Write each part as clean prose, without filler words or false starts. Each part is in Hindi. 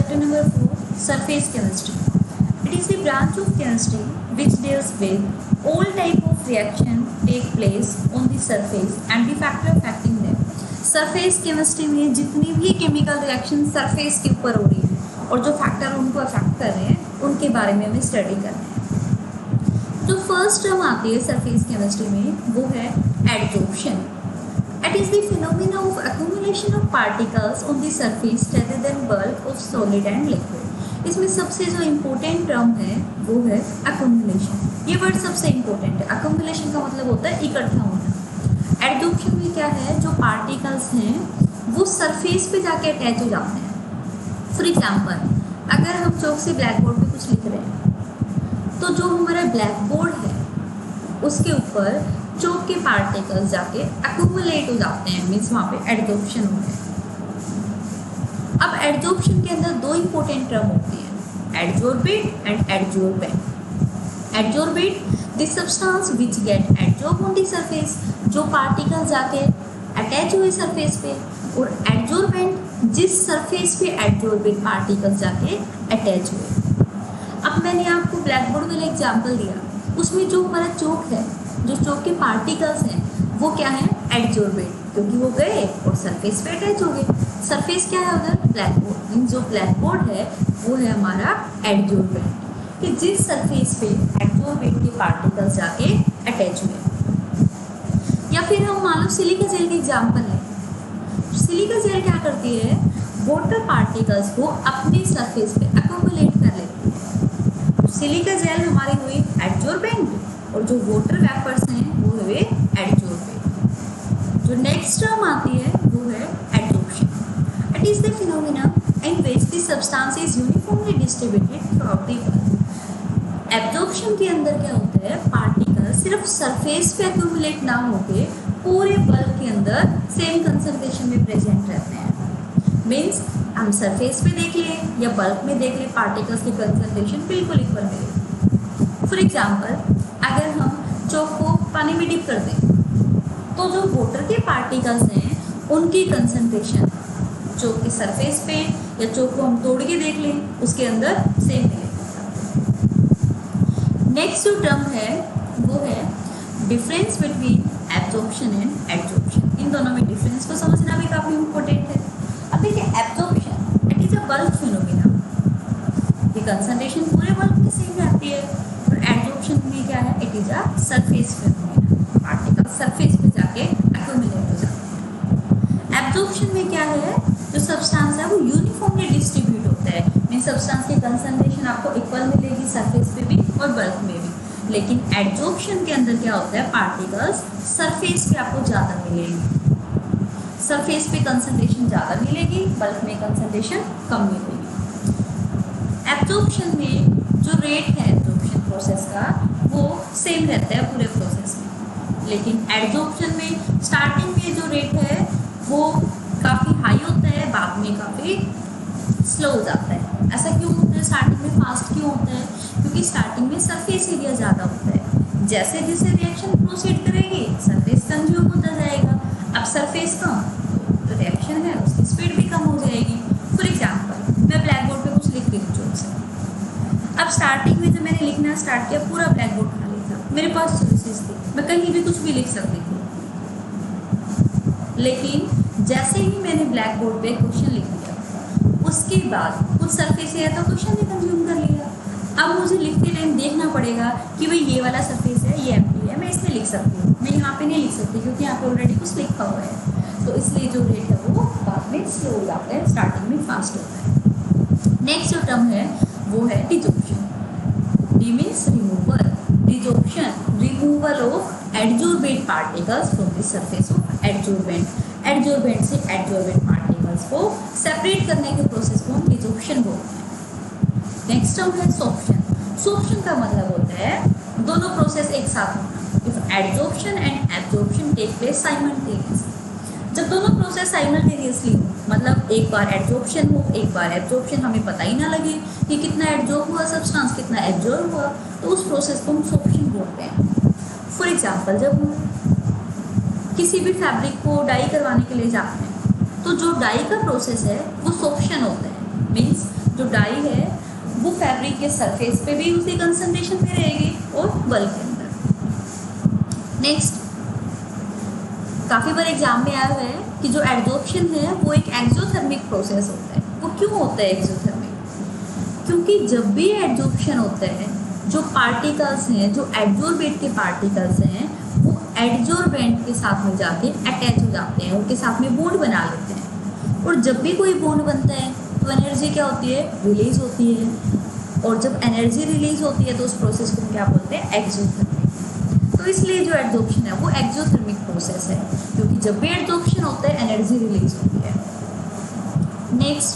Chapter number 4, Surface Chemistry. It is the branch of chemistry which deals with all type of reaction take place on the surface and the factor affecting them. Surface chemistry में जितनी भी chemical reaction surface के ऊपर हो रही है और जो factor उनको affect कर रहे हैं उनके बारे में हमें study करना है. जो first term आती है surface chemistry में वो है adsorption. It is the phenomena of accumulation of particles on the surface rather than bulk of solid and liquid. इसमें सबसे जो इम्पोर्टेंट टर्म है वो है accumulation. ये वर्ड सबसे इम्पोर्टेंट है. accumulation का मतलब होता है इकट्ठा होना. adsorption में क्या है, जो पार्टिकल्स हैं वो सरफेस पे जाके अटैच हो जाते हैं. फॉर एग्जाम्पल, अगर हम चौक से ब्लैक बोर्ड पे कुछ लिख रहे हैं तो जो हमारा ब्लैक बोर्ड है उसके ऊपर चौक के पार्टिकल्स जाके एक्यूमुलेट हो जाते हैं, मीन्स वहाँ पे एडजॉर्प्शन हो गया. अब एडजॉर्प्शन के अंदर दो इंपॉर्टेंट टर्म होती हैं, adsorbate and adsorbent. Adsorbate the substance which get adsorb on the surface, जो पार्टिकल्स जाके अटैच हुए सरफेस पे, और एडजॉर्बेंट जिस सरफेस पे एडजॉर्बेट पार्टिकल्स जाके अटैच हुए. अब मैंने आपको ब्लैक बोर्ड वाला एग्जाम्पल दिया, उसमें जो हमारा चौक है, जो चौक के पार्टिकल्स हैं वो क्या है, एडजॉर्बेट, क्योंकि वो गए और सरफेस पे अटैच हो गए. सरफेस क्या है उधर, ब्लैक बोर्ड. मीन्स जो ब्लैक बोर्ड है वो है हमारा एडजॉर्बेट, कि जिस सरफेस पे एडजॉर्बेट के पार्टिकल्स जाके अटैच हुए. या फिर हम मान लो सिलिका जेल के एग्जाम्पल है. सिलिका जेल क्या करती है, वाटर पार्टिकल्स को अपने सरफेस पे एक्यूमुलेट कर लेती है. सिलिका जेल हमारी हुई एडजॉर्बेंट और जो वाटर वेपर्स हैं वो हुए एडजॉर्बेंट. जो नेक्स्ट टर्म आती है वो है adsorption. It is the phenomena in which the substance is uniformly distributed throughout the world. Absorption के अंदर क्या होता है, पार्टिकल सिर्फ सरफेस पे एक्यूमुलेट ना होके पूरे बल्क के अंदर सेम कंसंट्रेशन में प्रेजेंट रहते हैं. मीन्स हम सरफेस पे देख लें या बल्क में देख लें, पार्टिकल्स की कंसंट्रेशन बिल्कुल इक्वल मिले. फॉर एग्जाम्पल, अगर हम चौक को पानी में डिप कर दें तो जो वाटर के पार्टिकल्स हैं उनकी कंसंट्रेशन चौक के सरफेस पे या चौक को हम तोड़ के देख लें उसके अंदर सेम मिलेगी. नेक्स्ट जो टर्म है वो है difference between absorption and adsorption. इन दोनों में डिफरेंस को समझना भी काफ़ी इम्पोर्टेंट है. अब देखिए, absorption it is a bulk phenomena, ये कंसंट्रेशन पूरे बल्क में सेम रहती है. और एडजॉर्प्शन में क्या है, it is a surface phenomena, particle surface पे जाके एक्यूमुलेट हो जाते हैं. एब्जॉर्प्शन में क्या है, जो सब्सटेंस है वो यूनिफॉर्मली डिस्ट्रीब्यूट होता है. मीन सब्सटेंस की कंसंट्रेशन आपको इक्वल मिलेगी सरफेस पे भी और बल्क में भी. लेकिन एडजॉर्प्शन के अंदर क्या होता है, पार्टिकल्स सरफेस पे आपको ज़्यादा मिलेगी, सरफेस पे कंसंट्रेशन ज़्यादा मिलेगी, बल्क में कंसंट्रेशन कम मिलेगी. एब्जॉर्प्शन में जो रेट है एब्जॉर्प्शन प्रोसेस का वो सेम रहता है पूरे प्रोसेस में, लेकिन एडजॉर्प्शन में स्टार्टिंग में जो रेट है वो काफ़ी हाई होता है, बाद में काफ़ी स्लो हो जाता है. ऐसा क्यों होता है, स्टार्टिंग में फास्ट क्यों होता है, क्योंकि स्टार्टिंग में सरफेस एरिया ज़्यादा होता है. जैसे जैसे रिएक्शन प्रोसीड करेगी सरफेस कंज्यूम होता जाएगा. अब सरफेस कम तो रिएक्शन है उसकी स्पीड भी कम हो जाएगी. फॉर एग्जाम्पल, मैं ब्लैक बोर्ड पे कुछ लिख रही हूँ चौक से. अब स्टार्टिंग में जब मैंने लिखना स्टार्ट किया पूरा ब्लैक बोर्ड खाली था, मेरे पास चॉइसेस थी, मैं कहीं भी कुछ भी लिख सकती थी. लेकिन जैसे ही मैंने ब्लैक बोर्ड पे क्वेश्चन लिख दिया उसके बाद कुछ सरफेस एरिया तो क्वेश्चन ने कंज्यूम कर लिया. अब मुझे लिखते टाइम देखना पड़ेगा कि भाई ये वाला सरफेस है, ये एम्प्टी है, मैं इसमें लिख सकती हूँ, मैं यहाँ पे नहीं लिख सकती क्योंकि यहाँ पे ऑलरेडी कुछ लिखा हुआ है. तो इसलिए जो रेट है वो बाद में स्लो हो जाता है, स्टार्टिंग में फास्ट होता है. नेक्स्ट जो टर्म है वो है desorption. D means removal, desorption removal of adsorbate particles from the surface of adsorbent. Adsorbent से एडजॉर्बेट पार्टिकल्स को सेपरेट करने के प्रोसेस को हम डिजॉर्प्शन बोलते हैं. नेक्स्ट टर्म है सोर्प्शन. सोर्प्शन का मतलब होता है दोनों प्रोसेस एक साथ होना. If adsorption and absorption take place simultaneously. जब दोनों प्रोसेस साइमल्टेनियसली हो, मतलब एक बार एडजॉर्प्शन हो एक बार एब्जॉर्प्शन, हमें पता ही ना लगे कि कितना एडजॉर्ब हुआ सब्सटेंस कितना एब्जॉर्ब हुआ, तो उस प्रोसेस को हम सोर्प्शन बोलते हैं. फॉर एग्जाम्पल, जब हम किसी भी फैब्रिक को डाई करवाने के लिए जाते हैं तो जो डाई का प्रोसेस है वो सोर्प्शन होता है. मीन्स जो डाई है वो फैब्रिक के सरफेस पे भी उसी कंसंट्रेशन पे रहेगी और बल के अंदर। नेक्स्ट, काफ़ी बार एग्जाम में आया हुआ है कि जो एडजॉर्प्शन है वो एक एक्सोथर्मिक प्रोसेस होता है। वो क्यों होता है एक्सोथर्मिक? क्योंकि जब भी एडजॉर्प्शन होता है, जो पार्टिकल्स हैं, जो एडजॉर्बेट के पार्टिकल्स हैं, वो एडजॉर्बेंट के साथ में जाके अटैच हो जाते हैं, उनके साथ में बॉन्ड बना लेते हैं। और जब भी कोई बॉन्ड बनता है तो एनर्जी क्या होती है? रिलीज होती है। और जब एनर्जी रिलीज होती है तो उस प्रोसेस को हम क्या बोलते हैं? एक्सोथर्मिक। तो इसलिए जो एडजॉर्प्शन है वो एक्सोथर्मिक प्रोसेस है, क्योंकि जब भी एडजॉर्प्शन होता है एनर्जी रिलीज होती है। नेक्स्ट,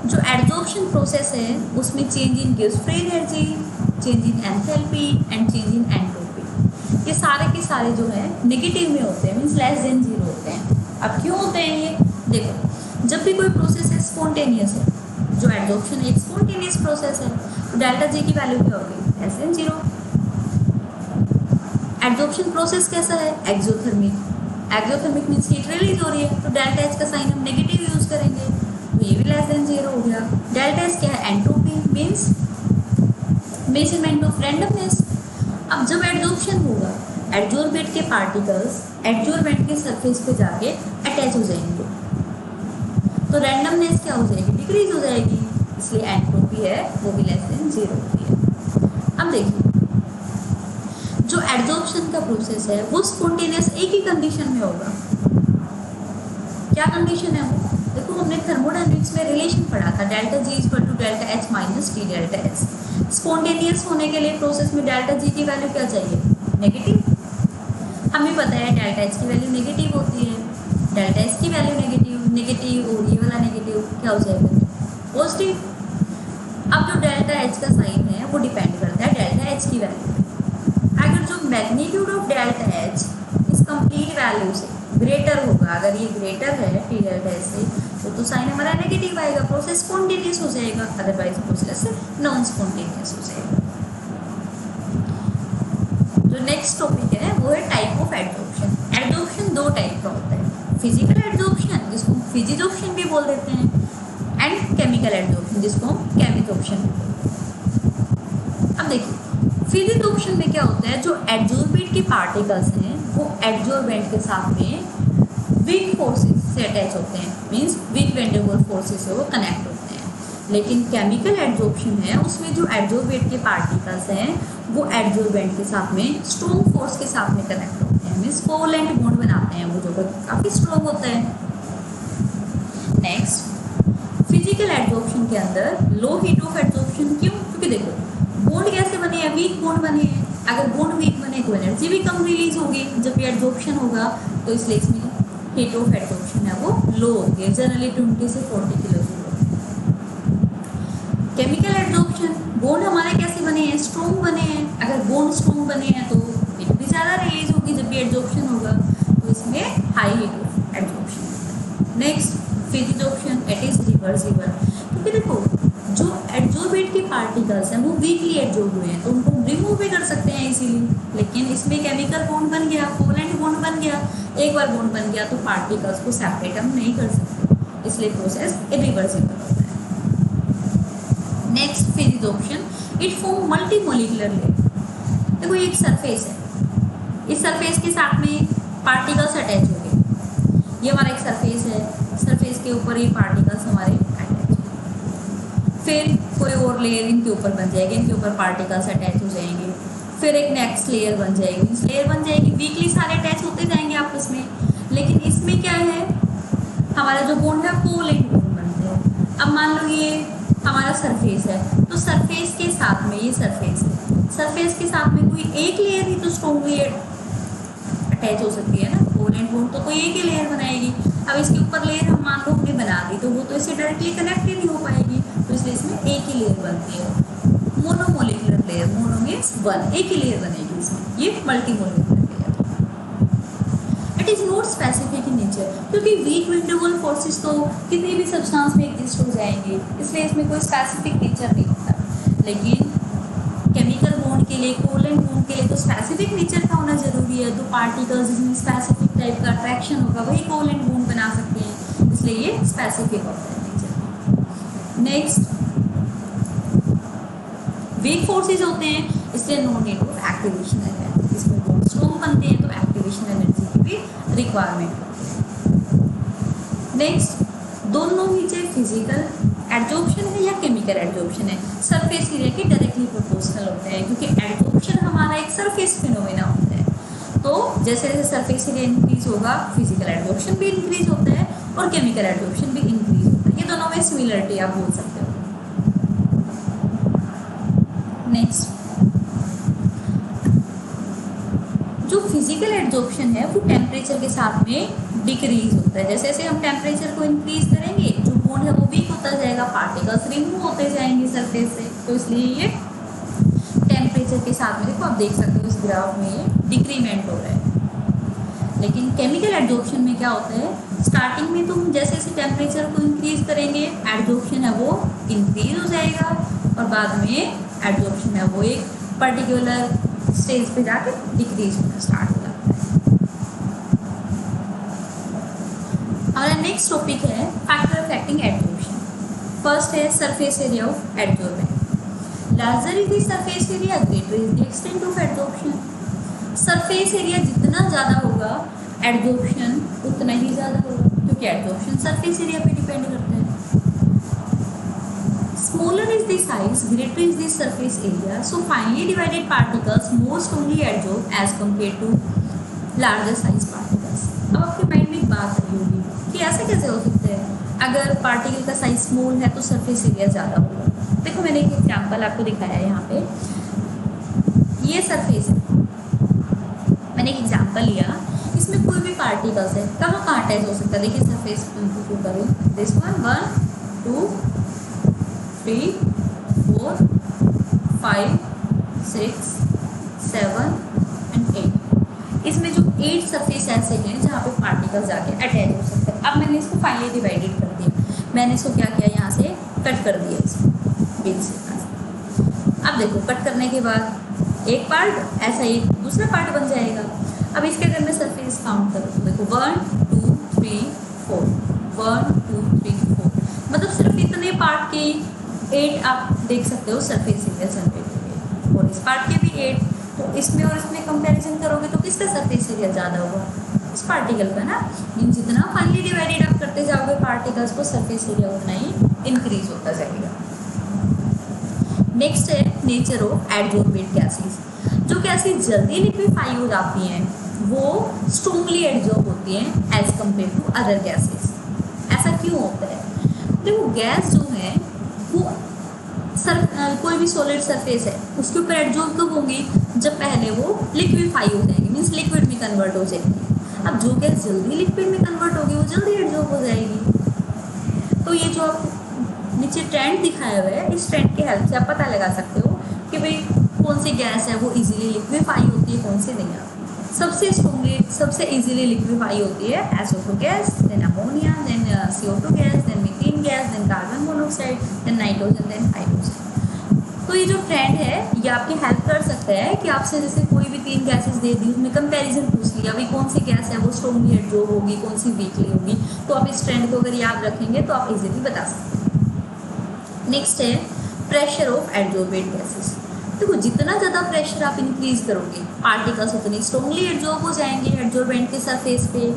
जो एडजॉर्प्शन प्रोसेस है उसमें change in gives free energy, change in enthalpy and change in entropy, ये सारे के सारे जो है नेगेटिव में होते हैं, मीन्स लेस देन जीरो होते हैं। अब क्यों होते हैं ये? देखो, जब भी कोई प्रोसेस है स्पॉन्टेनियस है, जो एडजॉर्प्शन एक स्पॉन्टेनियस प्रोसेस है, तो डेल्टा जी की वैल्यू क्या होगी? Less than zero. Adsorption process कैसा है? Exothermic. Exothermic means heat release हो रही है, तो डेल्टा एच का साइन हम नेगेटिव यूज करेंगे, तो ये भी लेस देन जीरो हो गया। डेल्टा एच क्या है? Entropy means measurement of randomness. अब जब एडजॉर्प्शन होगा, एडजॉर्बेट के पार्टिकल्स एडजॉर्बेंट के सरफेस पे जाके अटैच हो जाएंगे, तो रैंडमनेस क्या हो जाएगी? डिक्रीज हो जाएगी, इसलिए एंट्रोपी है वो भी लेस देन जीरो होती है। अब देखिए, जो एडजॉर्प्शन का प्रोसेस है वो स्पॉन्टेनियस एक ही कंडीशन में होगा। क्या कंडीशन है वो? देखो, हमने थर्मोडायनेमिक्स में रिलेशन पढ़ा था, delta G is equal to delta H minus T delta H. Spontaneous होने के लिए प्रोसेस में डेल्टा जी की वैल्यू क्या चाहिए? नेगेटिव। हमें पता है डेल्टा एच की वैल्यू नेगेटिव होती है, डेल्टा एच की वैल्यू नेगेटिव और ये वाला नेगेटिव क्या हो जाएगा? पॉजिटिव। अब जो डेल्टा एच का साइन है वो डिपेंड करता है डेल्टा एच की वैल्यू पे। अगर जो मैग्नीट्यूड ऑफ डेल्टा एच इस कंप्लीट वैल्यू से ग्रेटर होगा, अगर ये ग्रेटर है टी डेल्टा एच से, तो साइन हमारा नेगेटिव आएगा, प्रोसेस स्पॉन्टेनियस हो जाएगा, अदरवाइज प्रोसेस नॉन स्पॉन्टेनियस हो जाएगा। जो नेक्स्ट टॉपिक है वो है टाइप ऑफ एडजॉर्प्शन। एडजॉर्प्शन दो टाइप का होता है, फिजिकल एडजॉर्प्शन जिसको हम फिजिजॉर्प्शन भी बोल देते हैं, एंड केमिकल एडजॉर्प्शन जिसको हम केमिजॉर्प्शन भी बोलते हैं। अब देखिए, फिजिजॉर्प्शन में क्या होता है? जो एडजॉर्बेट के पार्टिकल्स हैं वो एडजॉर्बेंट के साथ में वीक फोर्सेस से अटैच होते हैं, मीन्स वीक वेंडेबल फोर्सेस से वो कनेक्ट होते हैं। लेकिन केमिकल एडजॉर्प्शन है उसमें जो एडजॉर्बेट के पार्टिकल्स हैं वो एडजॉर्बेंट के साथ में स्ट्रॉन्ग फोर्स के साथ में कनेक्ट होते हैं, मीन्स कोवलेंट बॉन्ड बनाते हैं, वो जो काफ़ी स्ट्रॉन्ग होता है। नेक्स्ट, फिजिकल एडजॉर्प्शन के अंदर लो हीट ऑफ एडजॉर्प्शन। क्यों? क्योंकि देखो, बॉन्ड कैसे बने हैं? वीक बॉन्ड बने हैं। अगर बॉन्ड वीक बने तो एनर्जी भी कम रिलीज होगी जब ये एडजॉर्प्शन होगा, तो इसलिए इसमें हीट ऑफ एडजॉर्प्शन है वो लो होगी, जनरली 20 से 40 kilo joule. Chemical adsorption, bond हमारे कैसे बने हैं? स्ट्रॉन्ग बने हैं। अगर बॉन्ड स्ट्रॉन्ग बने हैं तो हीट भी ज़्यादा रिलीज होगी जब भी एडजॉर्प्शन होगा, तो इसमें high heat of adsorption. Next, फिजिजॉर्प्शन, it is reversible. क्योंकि देखो, जो एडजॉर्बेट के पार्टिकल्स हैं वो वीकली एडजॉर्ब हुए हैं, तो उनको रिमूव भी कर सकते हैं इजीली, लेकिन इसमें केमिकल बॉन्ड बन गया, कोवलेंट बॉन्ड बन गया। एक बार बॉन्ड बन गया तो पार्टिकल्स को सेपरेट हम नहीं कर सकते, इसलिए प्रोसेस इरिवर्सिबल होता है। Next, फिजिजॉर्प्शन, it form multi molecular layer. देखो, ये एक सरफेस है, इस सरफेस के साथ में पार्टिकल्स अटैच हो गए। ये हमारा एक सरफेस है, सरफेस के ऊपर ये पार्टिकल्स हमारे अटैच, फिर कोई और लेयर इनके ऊपर बन जाएगी, इनके ऊपर पार्टिकल्स अटैच हो जाएंगे, फिर एक नेक्स्ट लेयर बन जाएगी, लेयर बन जाएगी, वीकली सारे अटैच होते जाएंगे आपस में। लेकिन इसमें क्या है, हमारा जो बॉन्ड है कोवलेंट बॉन्ड बनते हैं। अब मान लो ये हमारा सरफेस है, तो सरफेस के साथ में, ये सरफेस है, सरफेस के साथ में कोई एक लेयर ही तो स्ट्रॉन्गली अटैच हो सकती है ना, कोवलेंट बॉन्ड तो कोई एक ही लेयर बनाएगी। अब इसके ऊपर लेयर हम मान लो हमने बना दी, तो वो तो इससे डायरेक्टली कनेक्ट ही नहीं हो पाएगी, तो इसलिए इसमें एक ही लेयर बनती है, monomolecular layer. Mono means one, एक ही लेयर बनेगी इसमें, ये multimolecular layer. It is not specific in nature, क्योंकि वीक वेंडेबल फोर्सेस तो किसी भी सब्सटेंस में एग्जिस्ट हो जाएंगे, इसलिए इसमें कोई स्पेसिफिक नेचर नहीं होता। लेकिन केमिकल बॉन्ड के लिए, कोवलेंट बॉन्ड के लिए तो स्पेसिफिक नेचर का होना जरूरी है। तो पार्टिकल्स जिसमें स्पेसिफिक टाइप का अट्रैक्शन होगा वही कोवलेंट बॉन्ड बना सकते हैं, इसलिए ये स्पेसिफिक होता है नेचर। नेक्स्ट, वीक फोर्सेज होते हैं, इसलिए no need of activation energy. इसमें बहुत स्ट्रॉन्ग बनते हैं तो एक्टिवेशन एनर्जी की भी रिक्वायरमेंट होती है। नेक्स्ट, दोनों ही चाहे फिजिकल एडजॉर्प्शन है या केमिकल एडजॉर्प्शन है, सरफेस एरिया के डायरेक्टली प्रोपोर्शनल होते हैं, क्योंकि एडजॉर्प्शन हमारा एक सरफेस फिनोमेना होता है। तो जैसे जैसे सरफेस एरिया इंक्रीज होगा, फिजिकल एडजॉर्प्शन भी इंक्रीज होता है और केमिकल एडजॉर्प्शन भी इंक्रीज होता है। ये दोनों में सिमिलरिटी आप बोल सकते हो। नेक्स्ट, जो फिजिकल एडजॉर्प्शन है वो टेम्परेचर के साथ में डिक्रीज होता है। जैसे जैसे हम टेम्परेचर को इंक्रीज करेंगे, जो बॉन्ड है वो वीक होता जाएगा, पार्टिकल्स रिमूव होते जाएंगे सरफेस से, तो इसलिए ये टेम्परेचर के साथ में, देखो आप देख सकते हो इस ग्राफ में ये डिक्रीमेंट हो रहा है। लेकिन केमिकल एडजॉर्प्शन में क्या होता है, स्टार्टिंग में तो हम जैसे जैसे टेम्परेचर को इंक्रीज करेंगे, एडजॉर्प्शन है वो इंक्रीज हो जाएगा और बाद में एडजॉर्प्शन है वो एक पर्टिकुलर स्टेज पे जाकर डिक्रीज होना स्टार्ट हो जाता है। हमारा नेक्स्ट टॉपिक है फैक्टर अफेक्टिंग एडजॉर्प्शन। फर्स्ट है surface area of adsorbent. Larger is the surface area, greater is the extent of adsorption. Surface area जितना ज़्यादा होगा, एडजॉर्प्शन उतना ही ज़्यादा होगा, क्योंकि एडजॉर्प्शन सरफेस एरिया पे डिपेंड करता है। Smaller is the size, greater is the surface area. So finely divided particles more strongly adsorb as compared to larger size particles. अब आपके माइंड में एक बात आई होगी कि ऐसा कैसे हो सकता है, अगर पार्टिकल का साइज स्मॉल है तो सरफेस एरिया ज़्यादा होगा। देखो मैंने एक एग्जांपल आपको दिखाया है यहाँ पे, ये सरफेस है, मैंने एक एग्जांपल लिया, इसमें कोई भी पार्टिकल्स है, कहाँ कहाँ अटैच हो सकता है। देखिए सरफेस को करूँ, दिस वन 1 2 3 4 5 6 7 एंड 8। इसमें जो 8 सरफेस ऐसे हैं जहाँ पे पार्टिकल्स जाके अटैच हो सकते हैं। अब मैंने इसको फाइनली डिवाइडेड कर दिया, मैंने इसको क्या किया, यहाँ से कट कर दिया इसको बीच से। अब देखो कट करने के बाद एक पार्ट ऐसा ही दूसरा पार्ट बन जाएगा। अब इसके अगर मैं सरफेस काउंट करूँ तो देखो 1 2 3 4 1 2 3 4, मतलब सिर्फ इतने पार्ट के 8 आप देख सकते हो सरफेस एरिया जनरेट होंगे, और इस पार्ट के भी 8। तो इसमें और इसमें कंपैरिजन करोगे तो किसका सरफेस एरिया ज़्यादा होगा, इस पार्टिकल का ना। मीन जितना फाइनली डिवाइडेड आप करते जाओगे पार्टिकल्स को, सरफेस एरिया उतना ही इंक्रीज होता जाएगा। नेक्स्ट है नेचर ऑफ एडजॉर्बेंट गैसेस। जो गैसेस जल्दी लिक्विफाई हो जाती हैं वो स्ट्रॉन्गली एडजॉर्ब होती हैं as compare to other gases. ऐसा क्यों होता है, देखो गैस जो है वो कोई भी सॉलिड सरफेस है उसके ऊपर एडजॉर्ब कब होंगी, जब पहले वो लिक्विफाई हो जाएगी, मीन्स लिक्विड में कन्वर्ट हो जाएगी। अब जो गैस जल्दी लिक्विड में कन्वर्ट होगी वो जल्दी एडजॉर्ब हो जाएगी। तो ये जो आप नीचे ट्रेंड दिखाया हुआ है, इस ट्रेंड की हेल्प से आप पता लगा सकते हो कि भाई कौन सी गैस है वो इजीली लिक्विफाई होती है, कौन सी नहीं आती। सबसे स्ट्रॉन्गली सबसे इजीली लिक्विफाई होती है SO2 gas, then ammonia, then CO2 gas, then methane gas, then carbon monoxide, then nitrogen, then hydrogen. तो ये जो ट्रेंड है ये आपकी हेल्प कर सकता है कि आपसे जैसे कोई भी 3 गैसेस दे दी, उसमें कंपैरिजन पूछ लिया भाई कौन सी गैस है वो स्ट्रॉन्गली एडजॉर्ब होगी, कौन सी वीकली होगी। तो आप इस ट्रेंड को अगर याद रखेंगे तो आप इजीली बता सकते हैं। नेक्स्ट है प्रेशर ऑफ एडजॉर्बेंट गैसेस। देखो जितना ज़्यादा प्रेशर आप इंक्रीज करोगे, पार्टिकल्स उतनी स्ट्रॉन्गली एडजॉर्ब हो जाएंगे एडजॉर्बेंट के सरफेस पे।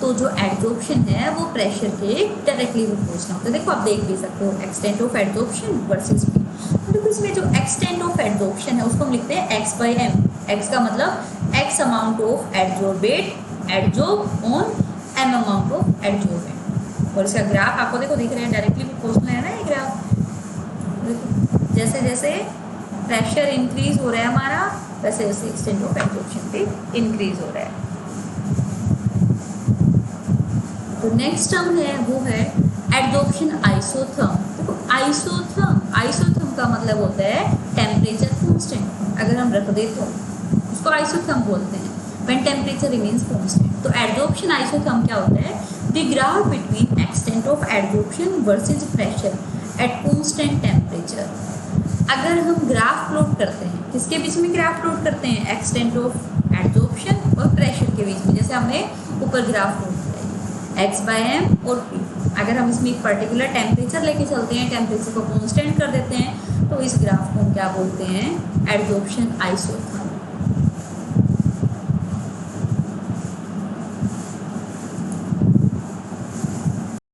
तो जो एडजॉर्प्शन है वो प्रेशर के डायरेक्टली प्रोपोर्शनल होता है। देखो आप देख भी सकते हो extent of adsorption versus P. तो देखो इसमें जो एक्सटेंट ऑफ एडजॉर्प्शन है उसको हम लिखते हैं x/m। x का मतलब x amount of adsorbate adsorb on m amount of adsorbent. और इसका ग्राफ आपको देखो दिख रहा है, डायरेक्टली प्रोपोर्शनल है ना ये ग्राफ। देखो जैसे जैसे प्रेशर इंक्रीज हो रहा है हमारा, वैसे वैसे एक्सटेंट ऑफ एडजॉर्प्शन भी इंक्रीज हो रहा है। तो नेक्स्ट टर्म है वो है एडजॉर्प्शन आइसोथर्म। देखो आइसोथर्म का मतलब होता है टेम्परेचर कांस्टेंट। अगर हम रख दे तो उसको आइसोथर्म बोलते हैं व्हेन टेम्परेचर रिमेन्स कांस्टेंट। तो एडजॉर्प्शन आइसोथर्म क्या होता है, the graph between extent of adsorption versus pressure at constant temperature. अगर हम ग्राफ प्लॉट करते हैं, किसके बीच में ग्राफ प्लॉट करते हैं, एक्सटेंट ऑफ एडजॉर्प्शन और प्रेशर के बीच में, जैसे हमने ऊपर ग्राफ प्लॉट किया है। एक्स बाय एम और पी। अगर हम इसमें एक पर्टिकुलर टेम्परेचर लेके चलते हैं, टेम्परेचर को कॉन्स्टेंट कर देते हैं, तो इस ग्राफ को हम क्या बोलते हैं, एडजॉर्प्शन आइसोथर्मल।